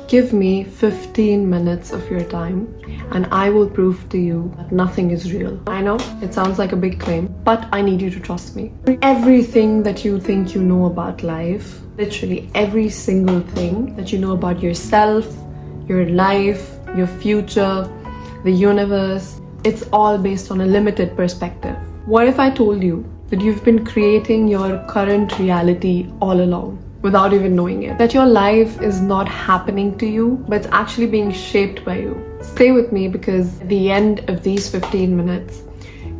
Give me 15 minutes of your time and I will prove to you that nothing is real. I know it sounds like a big claim, but I need you to trust me. Everything that you think you know about life, literally every single thing that you know about yourself, your life, your future, the universe, it's all based on a limited perspective. What if I told you that you've been creating your current reality all along without even knowing it? That your life is not happening to you, but it's actually being shaped by you. Stay with me because at the end of these 15 minutes,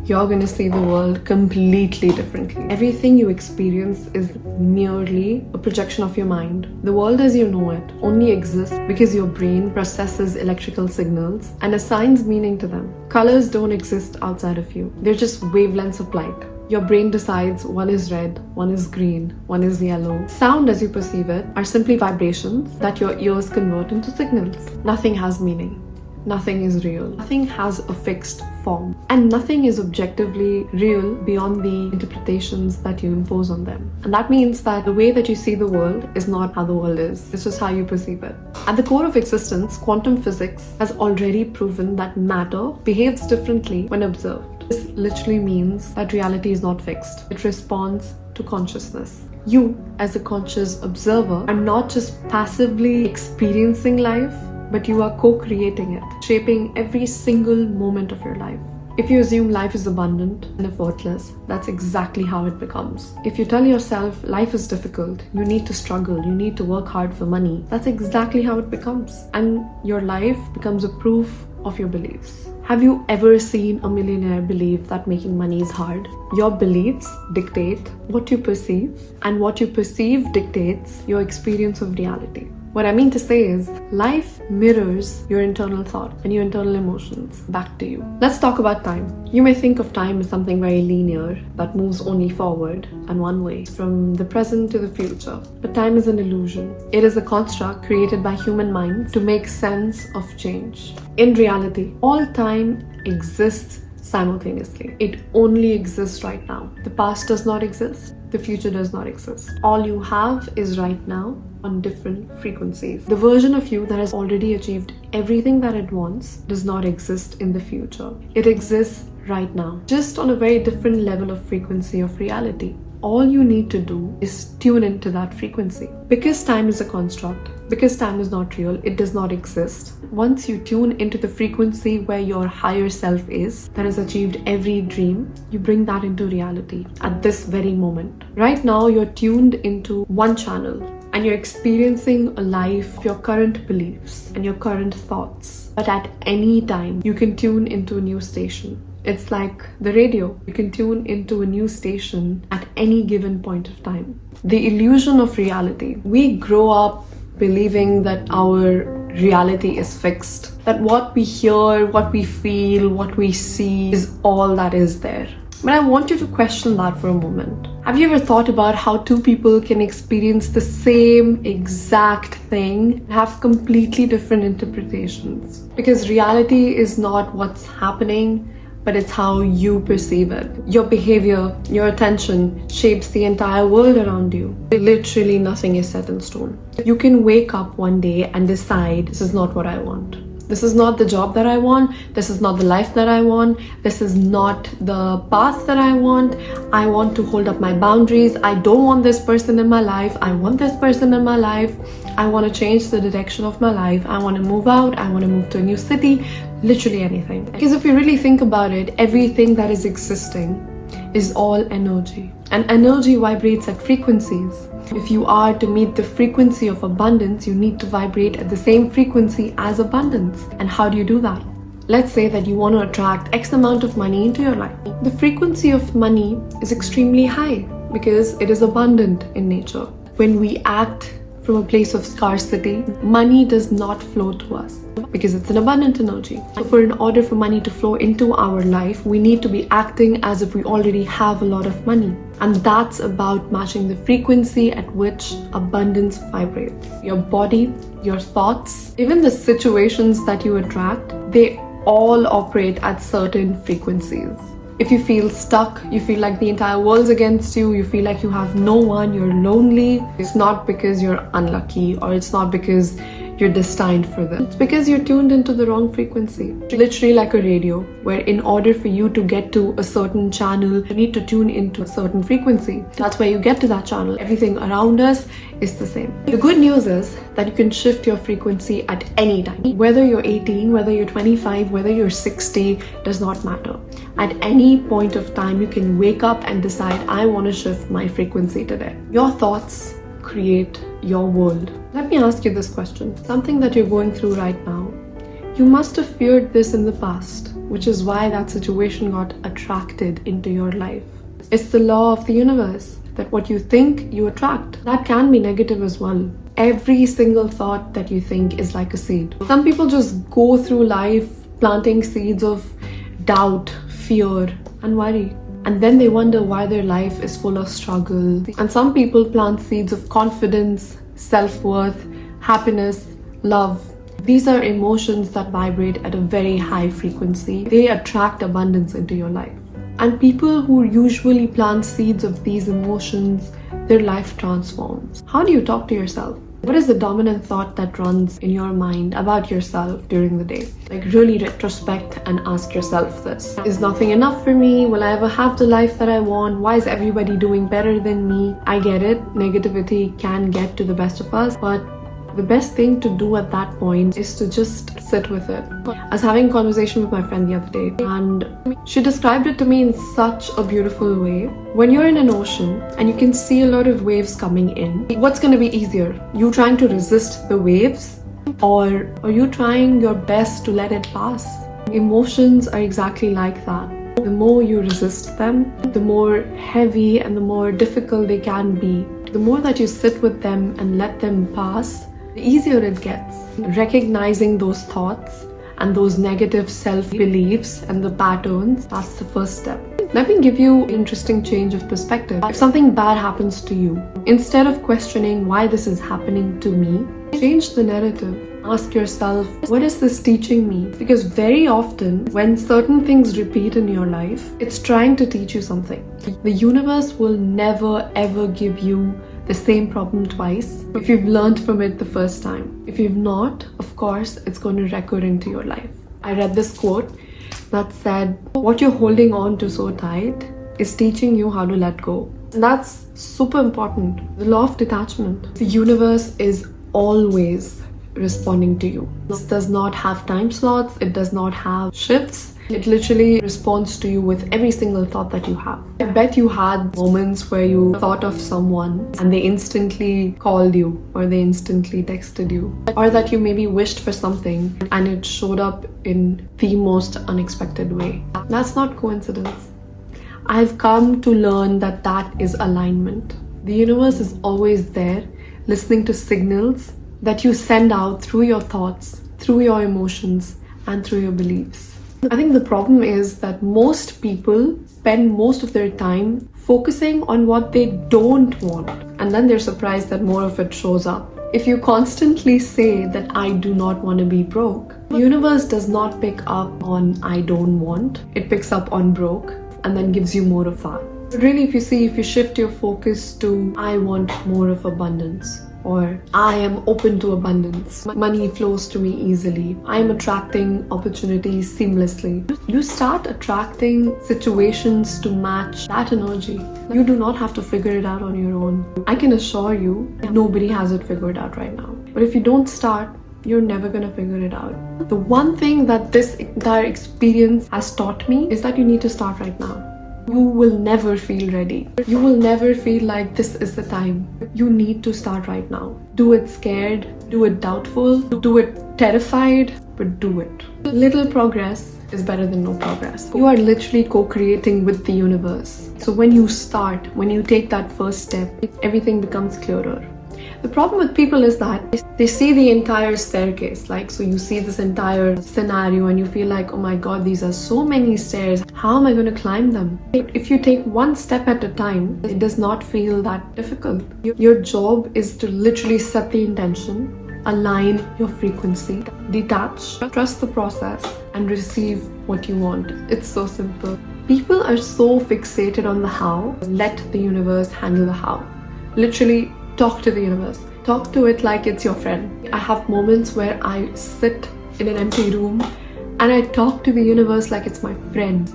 you're gonna see the world completely differently. Everything you experience is merely a projection of your mind. The world as you know it only exists because your brain processes electrical signals and assigns meaning to them. Colors don't exist outside of you. They're just wavelengths of light. Your brain decides one is red, one is green, one is yellow. Sound as you perceive it are simply vibrations that your ears convert into signals. Nothing has meaning. Nothing is real. Nothing has a fixed form. And nothing is objectively real beyond the interpretations that you impose on them. And that means that the way that you see the world is not how the world is. It's just how you perceive it. At the core of existence, quantum physics has already proven that matter behaves differently when observed. This literally means that reality is not fixed. It responds to consciousness. You, as a conscious observer, are not just passively experiencing life, but you are co-creating it, shaping every single moment of your life. If you assume life is abundant and effortless, that's exactly how it becomes. If you tell yourself life is difficult, you need to struggle, you need to work hard for money, that's exactly how it becomes. And your life becomes a proof of your beliefs. Have you ever seen a millionaire believe that making money is hard? Your beliefs dictate what you perceive, and what you perceive dictates your experience of reality. What I mean to say is, life mirrors your internal thought and your internal emotions back to you. Let's talk about time. You may think of time as something very linear that moves only forward and one way, from the present to the future. But time is an illusion. It is a construct created by human minds to make sense of change. In reality, all time exists simultaneously. It only exists right now. The past does not exist. The future does not exist. All you have is right now on different frequencies. The version of you that has already achieved everything that it wants does not exist in the future. It exists right now, just on a very different level of frequency of reality. All you need to do is tune into that frequency. Because time is a construct, because time is not real, it does not exist. Once you tune into the frequency where your higher self is, that has achieved every dream, you bring that into reality at this very moment. Right now, you're tuned into one channel and you're experiencing a life of your current beliefs and your current thoughts. But at any time, you can tune into a new station. It's like the radio. You can tune into a new station at any given point of time. The illusion of reality. We grow up believing that our reality is fixed, that what we hear, what we feel, what we see is all that is there. But I want you to question that for a moment. Have you ever thought about how two people can experience the same exact thing and have completely different interpretations? Because reality is not what's happening, but it's how you perceive it. Your behavior, your attention shapes the entire world around you. Literally nothing is set in stone. You can wake up one day and decide, this is not what I want. This is not the job that I want. This is not the life that I want. This is not the path that I want. I want to hold up my boundaries. I don't want this person in my life. I want this person in my life. I want to change the direction of my life. I want to move out. I want to move to a new city. Literally anything. Because if you really think about it, everything that is existing is all energy. And energy vibrates at frequencies. If you are to meet the frequency of abundance, you need to vibrate at the same frequency as abundance. And how do you do that? Let's say that you want to attract X amount of money into your life. The frequency of money is extremely high because it is abundant in nature. When we act from a place of scarcity, money does not flow to us because it's an abundant energy. So in order for money to flow into our life, we need to be acting as if we already have a lot of money. And that's about matching the frequency at which abundance vibrates. Your body, your thoughts, even the situations that you attract, they all operate at certain frequencies. If you feel stuck, you feel like the entire world's against you, you feel like you have no one, you're lonely, it's not because you're unlucky or it's not because you're destined for this. It's because you're tuned into the wrong frequency. Literally like a radio, where in order for you to get to a certain channel, you need to tune into a certain frequency. That's where you get to that channel. Everything around us is the same. The good news is that you can shift your frequency at any time. Whether you're 18, whether you're 25, whether you're 60, does not matter. At any point of time, you can wake up and decide, I want to shift my frequency today. Your thoughts create your world. Let me ask you this question. Something that you're going through right now, you must have feared this in the past, which is why that situation got attracted into your life. It's the law of the universe that what you think, you attract. That can be negative as well. Every single thought that you think is like a seed. Some people just go through life planting seeds of doubt, fear, and worry. And then they wonder why their life is full of struggle. And some people plant seeds of confidence, self-worth, happiness, love. These are emotions that vibrate at a very high frequency. They attract abundance into your life. And people who usually plant seeds of these emotions, their life transforms. How do you talk to yourself? What is the dominant thought that runs in your mind about yourself during the day? Like really retrospect and ask yourself this. Is nothing enough for me? Will I ever have the life that I want? Why is everybody doing better than me? I get it. Negativity can get to the best of us, but the best thing to do at that point is to just sit with it. I was having a conversation with my friend the other day, and she described it to me in such a beautiful way. When you're in an ocean and you can see a lot of waves coming in, what's going to be easier? You trying to resist the waves, or are you trying your best to let it pass? Emotions are exactly like that. The more you resist them, the more heavy and the more difficult they can be. The more that you sit with them and let them pass, the easier it gets. Recognizing those thoughts and those negative self-beliefs and the patterns, that's the first step. Let me give you an interesting change of perspective. If something bad happens to you, instead of questioning why this is happening to me, change the narrative. Ask yourself, what is this teaching me? Because very often, when certain things repeat in your life, it's trying to teach you something. The universe will never ever give you the same problem twice if you've learned from it the first time. If you've not, of course, it's going to recur into your life. I read this quote that said, what you're holding on to so tight is teaching you how to let go. And that's super important. The law of detachment. The universe is always responding to you. This does not have time slots, it does not have shifts. It literally responds to you with every single thought that you have. I bet you had moments where you thought of someone and they instantly called you, or they instantly texted you, or that you maybe wished for something and it showed up in the most unexpected way. That's not coincidence. I've come to learn that that is alignment. The universe is always there, listening to signals that you send out through your thoughts, through your emotions, and through your beliefs. I think the problem is that most people spend most of their time focusing on what they don't want, and then they're surprised that more of it shows up. If you constantly say that I do not want to be broke, the universe does not pick up on I don't want, it picks up on broke and then gives you more of that. But really, if you shift your focus to I want more of abundance, or I am open to abundance, money flows to me easily, I am attracting opportunities seamlessly, you start attracting situations to match that energy. You do not have to figure it out on your own. I can assure you that nobody has it figured out right now. But if you don't start, you're never gonna figure it out. The one thing that this entire experience has taught me is that you need to start right now. You will never feel ready. You will never feel like this is the time. You need to start right now. Do it scared, do it doubtful, do it terrified, but do it. Little progress is better than no progress. You are literally co-creating with the universe. So when you start, when you take that first step, everything becomes clearer. The problem with people is that they see the entire staircase, so you see this entire scenario and you feel like, oh my god, these are so many stairs, how am I going to climb them? If you take one step at a time, it does not feel that difficult. Your job is to literally set the intention, align your frequency, detach, trust the process, and receive what you want. It's so simple. People are so fixated on the how. Let the universe handle the how. Literally, talk to the universe. Talk to it like it's your friend. I have moments where I sit in an empty room and I talk to the universe like it's my friend.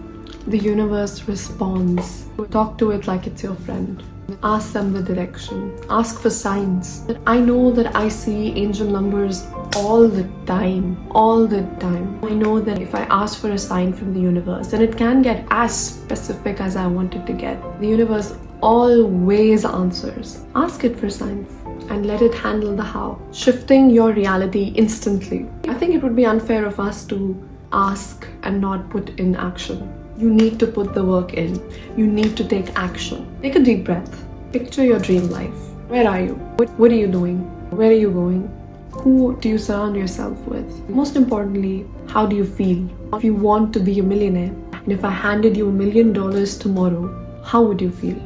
The universe responds. Talk to it like it's your friend. Ask them the direction. Ask for signs. I know that I see angel numbers all the time. All the time. I know that if I ask for a sign from the universe, then it can get as specific as I want it to get. The universe always answers. Ask it for signs and let it handle the how. Shifting your reality instantly. I think it would be unfair of us to ask and not put in action. You need to put the work in. You need to take action. Take a deep breath. Picture your dream life. Where are you? What are you doing? Where are you going? Who do you surround yourself with? Most importantly, how do you feel? If you want to be a millionaire, and if I handed you $1 million tomorrow, how would you feel?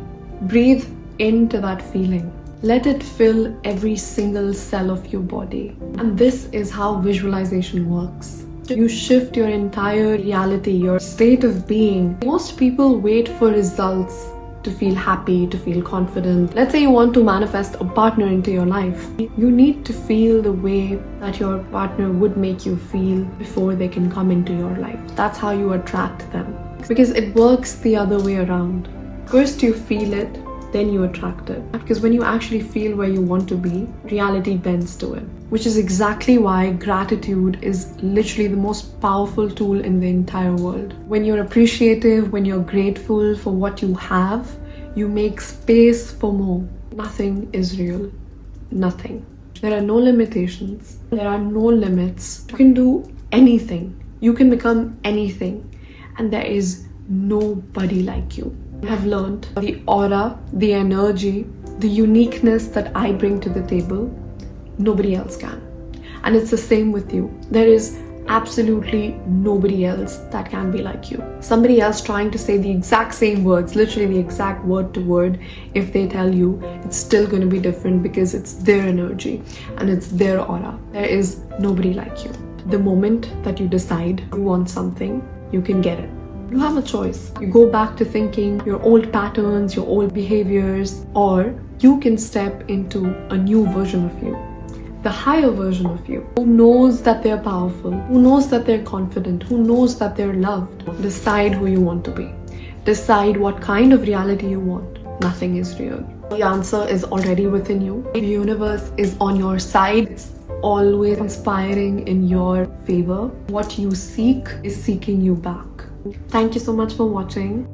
Breathe into that feeling. Let it fill every single cell of your body. And this is how visualization works. You shift your entire reality, your state of being. Most people wait for results to feel happy, to feel confident. Let's say you want to manifest a partner into your life. You need to feel the way that your partner would make you feel before they can come into your life. That's how you attract them. Because it works the other way around. First you feel it, then you attract it. Because when you actually feel where you want to be, reality bends to it. Which is exactly why gratitude is literally the most powerful tool in the entire world. When you're appreciative, when you're grateful for what you have, you make space for more. Nothing is real. Nothing. There are no limitations. There are no limits. You can do anything. You can become anything. And there is nobody like you. I have learned the aura, the energy, the uniqueness that I bring to the table. Nobody else can. And it's the same with you. There is absolutely nobody else that can be like you. Somebody else trying to say the exact same words, literally the exact word to word, if they tell you, it's still going to be different because it's their energy and it's their aura. There is nobody like you. The moment that you decide you want something, you can get it. You have a choice. You go back to thinking your old patterns, your old behaviors, or you can step into a new version of you. The higher version of you, who knows that they're powerful, who knows that they're confident, who knows that they're loved. Decide who you want to be. Decide what kind of reality you want. Nothing is real. The answer is already within you. The universe is on your side. It's always conspiring in your favor. What you seek is seeking you back. Thank you so much for watching.